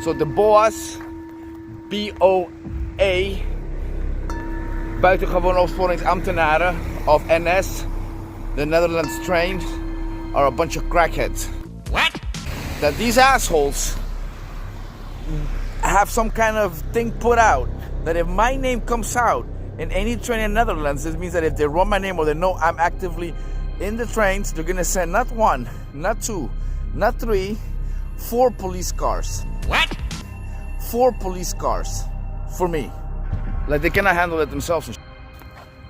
So the Boas, B-O-A, Buitengewoon Opsporingsambtenaren of NS, the Netherlands trains, are a bunch of crackheads. What? That these assholes have some kind of thing put out that if my name comes out in any train in Netherlands, this means that if they run my name or they know I'm actively in the trains, they're gonna send not one, not two, not three, 4 police cars. What? 4 police cars for me. Like they cannot handle it themselves and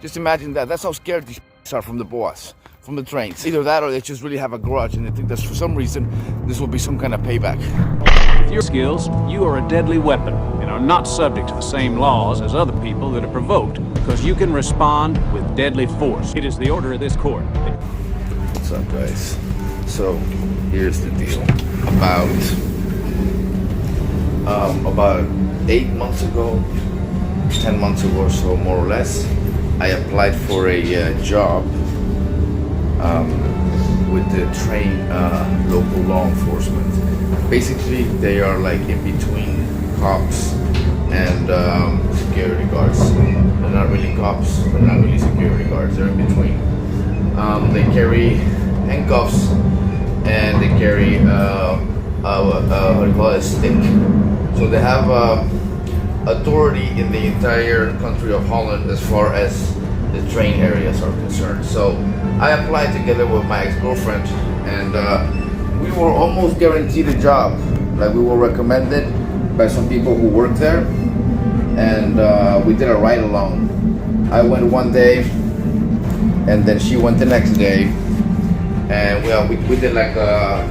Just imagine that. That's how scared these are from the Boas, from the trains. Either that or they just really have a grudge and they think that for some reason this will be some kind of payback. With your skills, you are a deadly weapon and are not subject to the same laws as other people that are provoked because you can respond with deadly force. It is the order of this court. What's up, guys? So here's the deal. About 8 months ago, 10 months ago or so, more or less, I applied for a job with the train local law enforcement. Basically, they are like in between cops and security guards. They're not really cops, they're not really security guards, they're in between. They carry handcuffs and they carry what do you call it, a stick. So they have authority in the entire country of Holland as far as the train areas are concerned. So I applied together with my ex-girlfriend and we were almost guaranteed a job. Like we were recommended by some people who work there and we did a ride along. I went one day and then she went the next day and we did like a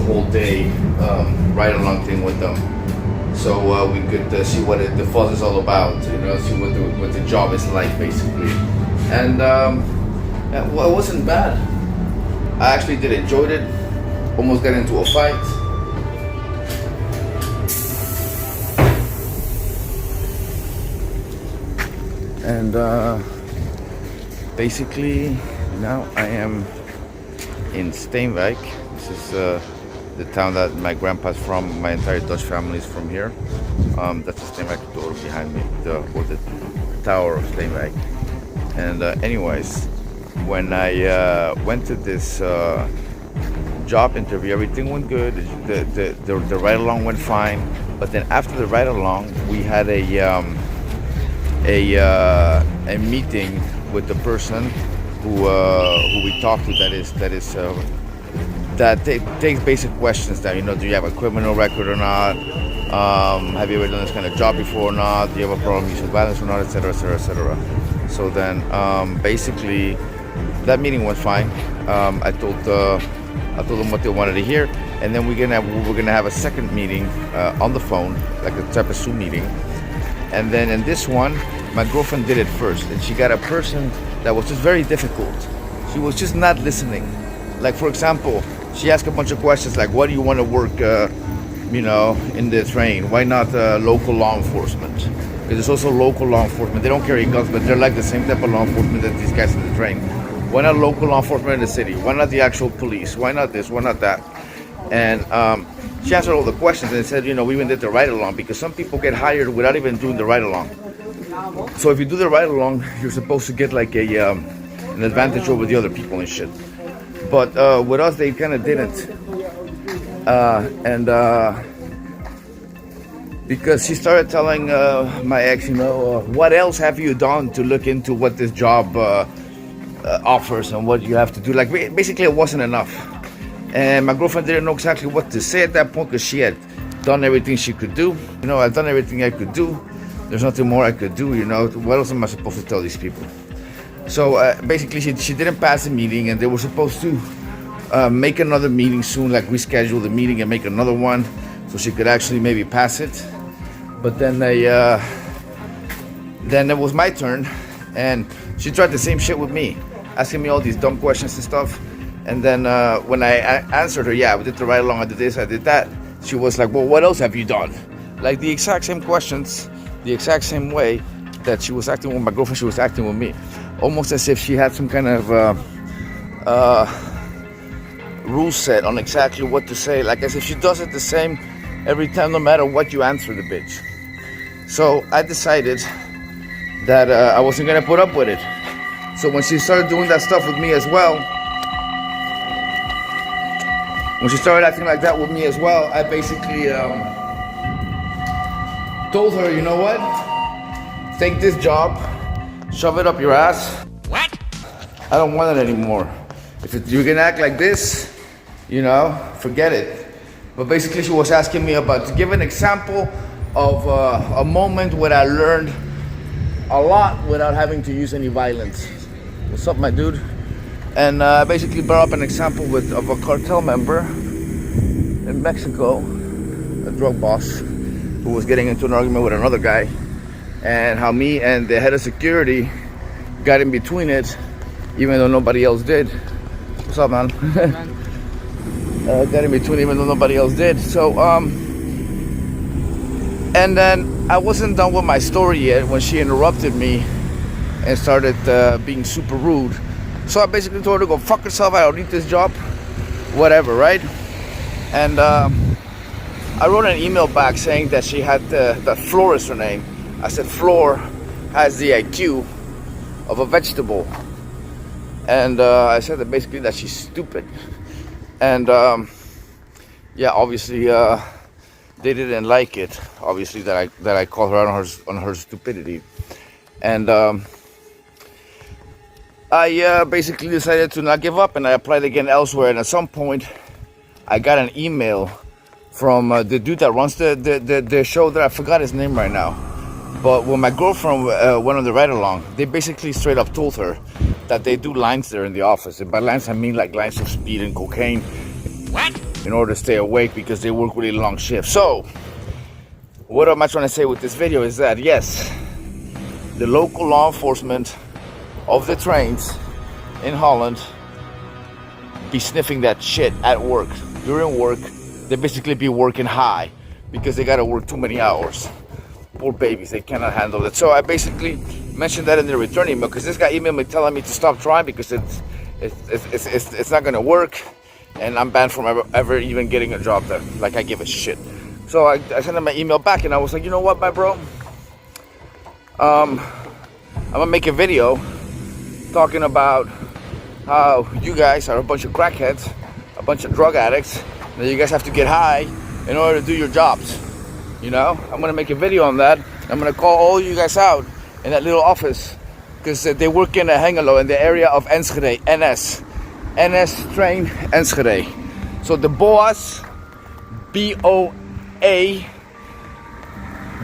whole day ride along thing with them. So we could see what the fuzz is all about, you know, see what the job is like basically. And well, it wasn't bad. I actually did enjoy it. Almost got into a fight. And basically now I am in Steenwijk. This is the town that my grandpa's from. My entire Dutch family is from here. That's the Steenwijk door behind me, the tower of Steenwijk. And anyways, when I went to this job interview, everything went good. The ride along went fine. But then after the ride along, we had a meeting with the person who we talked to. That takes basic questions that, you know, do you have a criminal record or not? Have you ever done this kind of job before or not? Do you have a problem using violence or not, etc., etc., etc. So then basically that meeting went fine. I told them what they wanted to hear, and then we're gonna have a second meeting on the phone, like a type of Zoom meeting. And then in this one, my girlfriend did it first, and she got a person that was just very difficult. She was just not listening. Like, for example, she asked a bunch of questions like, why do you want to work, you know, in the train? Why not local law enforcement? Because there's also local law enforcement. They don't carry guns, but they're like the same type of law enforcement that these guys in the train. Why not local law enforcement in the city? Why not the actual police? Why not this? Why not that? And she answered all the questions and said, you know, we even did the ride-along because some people get hired without even doing the ride-along. So if you do the ride-along, you're supposed to get like an advantage over the other people and shit. But with us, they kind of didn't. Because she started telling my ex, you know, what else have you done to look into what this job offers and what you have to do? Like, basically, it wasn't enough. And my girlfriend didn't know exactly what to say at that point because she had done everything she could do. You know, I've done everything I could do. There's nothing more I could do, you know. What else am I supposed to tell these people? So basically, she didn't pass the meeting, and they were supposed to make another meeting soon, like reschedule the meeting and make another one, so she could actually maybe pass it. But then then it was my turn, and she tried the same shit with me, asking me all these dumb questions and stuff. And then when I answered her, yeah, we did the ride along, I did this, I did that, she was like, well, what else have you done? Like the exact same questions, the exact same way that she was acting with my girlfriend, she was acting with me. Almost as if she had some kind of rule set on exactly what to say. Like as if she does it the same every time, no matter what you answer the bitch. So I decided that I wasn't gonna put up with it. So when she started doing that stuff with me as well, when she started acting like that with me as well, I basically told her, you know what? Take this job, shove it up your ass. What? I don't want it anymore. If you're gonna act like this, you know, forget it. But basically she was asking me to give an example of a moment where I learned a lot without having to use any violence. What's up, my dude? And I basically brought up an example of a cartel member in Mexico, a drug boss, who was getting into an argument with another guy, and how me and the head of security got in between it, even though nobody else did. What's up, man? Got in between even though nobody else did. So, and then I wasn't done with my story yet when she interrupted me and started being super rude. So I basically told her to go fuck herself. I don't need this job, whatever, right? And I wrote an email back saying that she had that Floor is her name. I said Floor has the IQ of a vegetable, and I said that basically that she's stupid. And yeah, obviously they didn't like it. Obviously that I called her on her stupidity, and I basically decided to not give up, and I applied again elsewhere. And at some point, I got an email from the dude that runs the show that I forgot his name right now. But when my girlfriend went on the ride along, they basically straight up told her that they do lines there in the office. And by lines, I mean like lines of speed and cocaine. What? In order to stay awake because they work really long shifts. So, what am I trying to say with this video is that, yes, the local law enforcement of the trains in Holland be sniffing that shit at work. During work, they basically be working high because they gotta work too many hours. Poor babies, they cannot handle it. So I basically mentioned that in the return email because this guy emailed me telling me to stop trying because it's not gonna work, and I'm banned from ever even getting a job there. Like, I give a shit. So I sent him my email back, and I was like, you know what, my bro? I'm gonna make a video talking about how you guys are a bunch of crackheads, a bunch of drug addicts, and you guys have to get high in order to do your jobs. You know, I'm gonna make a video on that. I'm gonna call all you guys out in that little office because they work in Hengelo, in the area of Enschede, NS train Enschede. So the Boas, BOA,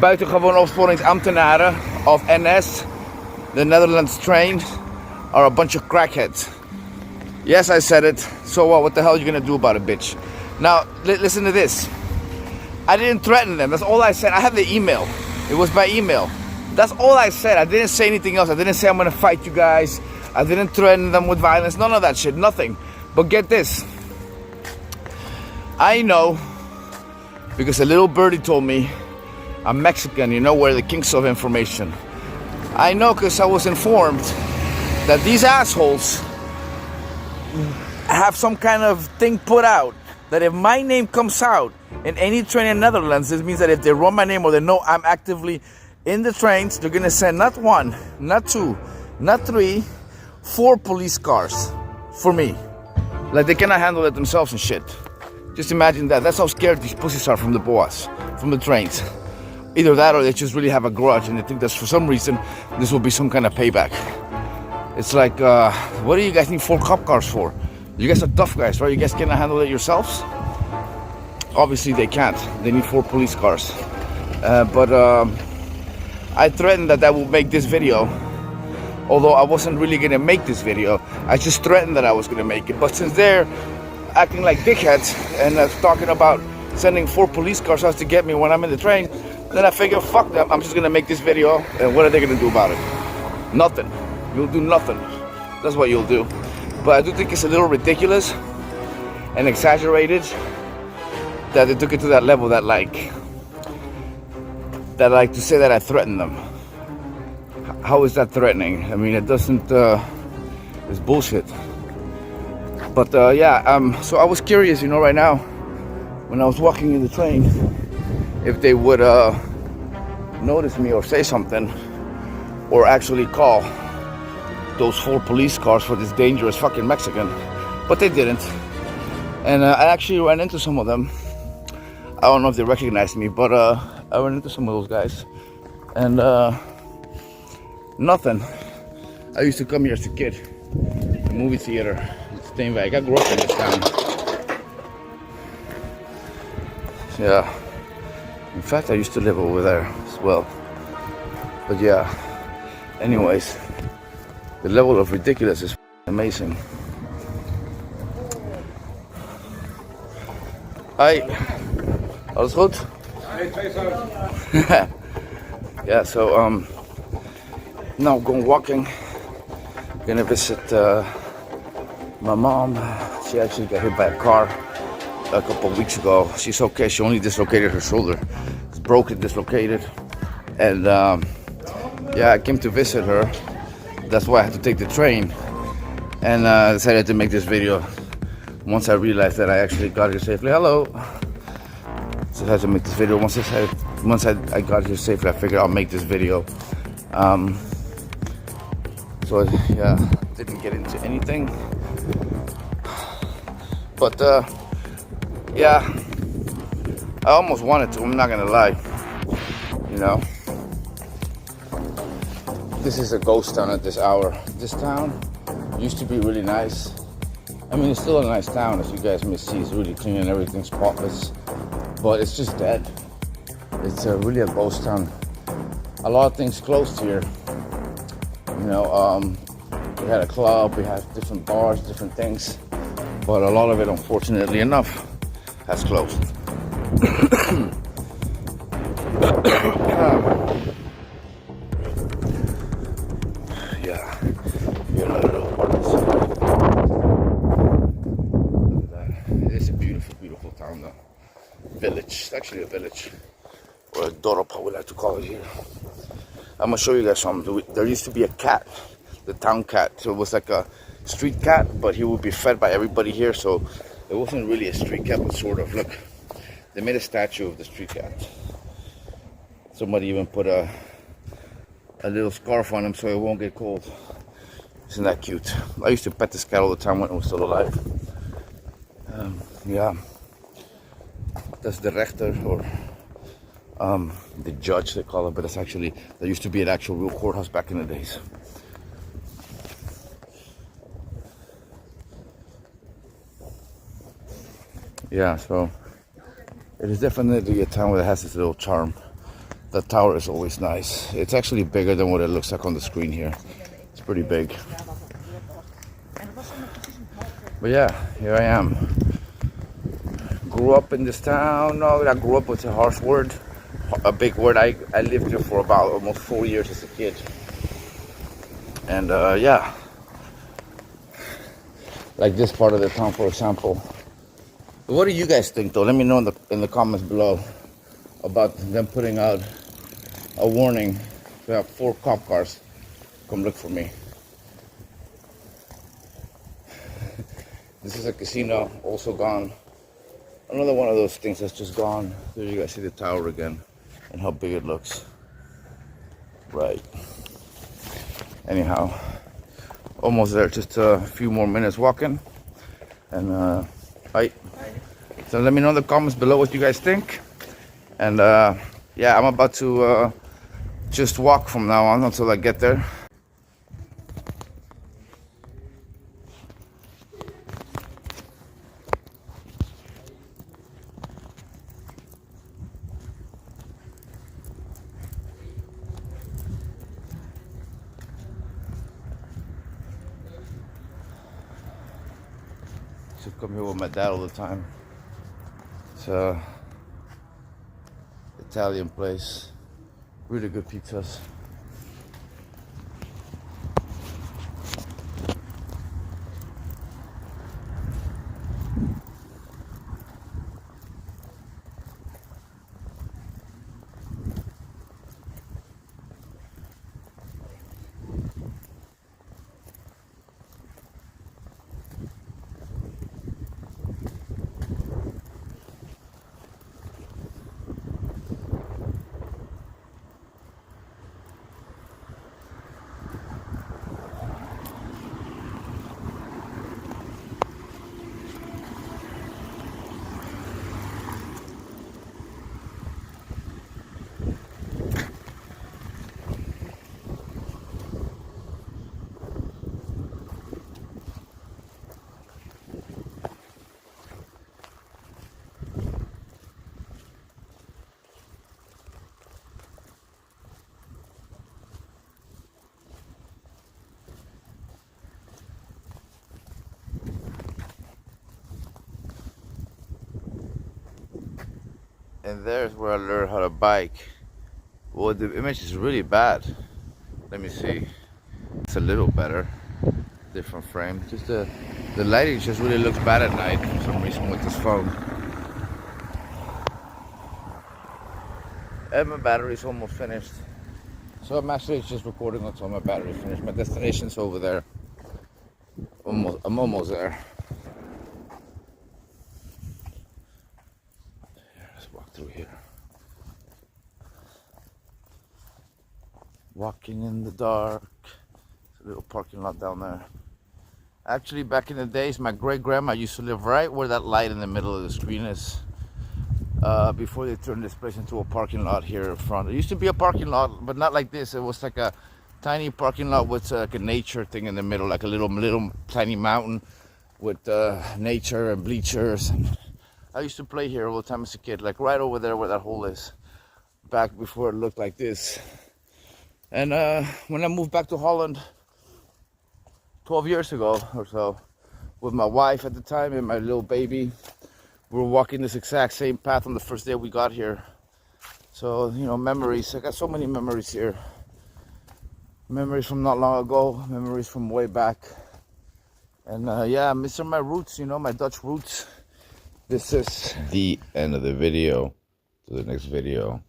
Buitengewoon Opsporingsambtenaren of NS, the Netherlands train, are a bunch of crackheads. Yes, I said it. So what the hell are you gonna do about it, bitch? Now, listen to this. I didn't threaten them. That's all I said. I have the email. It was by email. That's all I said. I didn't say anything else. I didn't say I'm gonna fight you guys. I didn't threaten them with violence. None of that shit. Nothing. But get this. I know, because a little birdie told me I'm Mexican. You know, we're the kings of information. I know because I was informed that these assholes have some kind of thing put out that if my name comes out in any train in Netherlands, this means that if they run my name or they know I'm actively in the trains, they're gonna send not one, not two, not three, 4 police cars for me. Like, they cannot handle it themselves and shit. Just imagine that. That's how scared these pussies are from the Boas, from the trains. Either that or they just really have a grudge and they think that for some reason this will be some kind of payback. It's like, what do you guys need 4 cop cars for? You guys are tough guys, right? You guys cannot handle it yourselves? Obviously they can't. They need 4 police cars. But I threatened that would make this video. Although I wasn't really gonna make this video. I just threatened that I was gonna make it. But since they're acting like dickheads and talking about sending 4 police cars out to get me when I'm in the train, then I figured, fuck them. I'm just gonna make this video, and what are they gonna do about it? Nothing. You'll do nothing. That's what you'll do. But I do think it's a little ridiculous and exaggerated that they took it to that level, that to say that I threatened them. How is that threatening? I mean, it doesn't, it's bullshit. But yeah, so I was curious, right now, when I was walking in the train, if they would notice me or say something, or actually call those 4 police cars for this dangerous fucking Mexican. But they didn't. And I actually ran into some of them. I don't know if they recognized me, but I ran into some of those guys. And nothing. I used to come here as a kid. The movie theater. Steenwijk. I grew up in this town. Yeah. In fact, I used to live over there as well. But yeah. Anyways. The level of ridiculous is amazing. Hi. Alles goed? Yeah, so now going walking. Gonna visit my mom. She actually got hit by a car a couple of weeks ago. She's okay. She only dislocated her shoulder. It's broken, dislocated. And yeah, I came to visit her. That's why I had to take the train. And I decided to make this video once I realized that I actually got here safely. Hello. So I had to make this video. Once I got here safely, I figured I'll make this video. So yeah, didn't get into anything. But yeah, I almost wanted to, I'm not gonna lie. You know, this is a ghost town at this hour. This town used to be really nice. I mean, it's still a nice town, as you guys may see. It's really clean and everything's spotless. But it's just dead. It's really a ghost town. A lot of things closed here. You know, we had a club, we had different bars, different things. But a lot of it, unfortunately enough, has closed. Yeah, you're not a little part of the city. Look at that. It is a beautiful, beautiful town though. Village, it's actually a village. Or a Duro, we like to call it here. I'm gonna show you guys something. There used to be a cat, the town cat. So it was like a street cat, but he would be fed by everybody here. So it wasn't really a street cat, but sort of. Look, they made a statue of the street cat. Somebody even put a little scarf on him so it won't get cold. Isn't that cute? I used to pet this cat all the time when it was still alive. Yeah, that's the rechter, or the judge they call it, but it's actually, there used to be an actual real courthouse back in the days. Yeah, so it is definitely a town that has this little charm. The tower is always nice. It's actually bigger than what it looks like on the screen here. It's pretty big. But yeah, here I am. Grew up in this town. No, I grew up with a harsh word. A big word. I lived here for about almost 4 years as a kid. And yeah. Like this part of the town, for example. What do you guys think though? Let me know in the comments below about them putting out a warning. We have 4 cop cars. Come look for me. This is a casino, also gone. Another one of those things that's just gone. There you guys see the tower again and how big it looks. Right. Anyhow, almost there. Just a few more minutes walking. And right. So let me know in the comments below what you guys think. And yeah, I'm about to just walk from now on until I get there. I come here with my dad all the time. It's a Italian place. Really good pizzas. And there's where I learned how to bike. Well, the image is really bad. Let me see. It's a little better. Different frame. Just the lighting just really looks bad at night for some reason with this phone. And my battery's almost finished. So I'm actually just recording until my battery's finished. My destination's over there. I'm almost there. Let's walk through here. Walking in the dark. There's a little parking lot down there. Actually, back in the days, my great-grandma used to live right where that light in the middle of the screen is. Before they turned this place into a parking lot here in front. It used to be a parking lot, but not like this. It was like a tiny parking lot with like a nature thing in the middle, like a little tiny mountain with nature and bleachers. I used to play here all the time as a kid, like right over there where that hole is, back before it looked like this. And when I moved back to Holland 12 years ago or so, with my wife at the time and my little baby, we were walking this exact same path on the first day we got here. So, you know, memories. I got so many memories here. Memories from not long ago, memories from way back. And yeah, I'm missing my roots, you know, my Dutch roots. This is the end of the video. To the next video.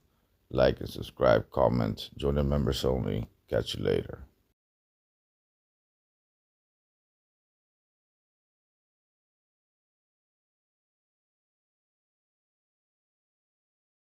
Like and subscribe, comment, join the members only. Catch you later.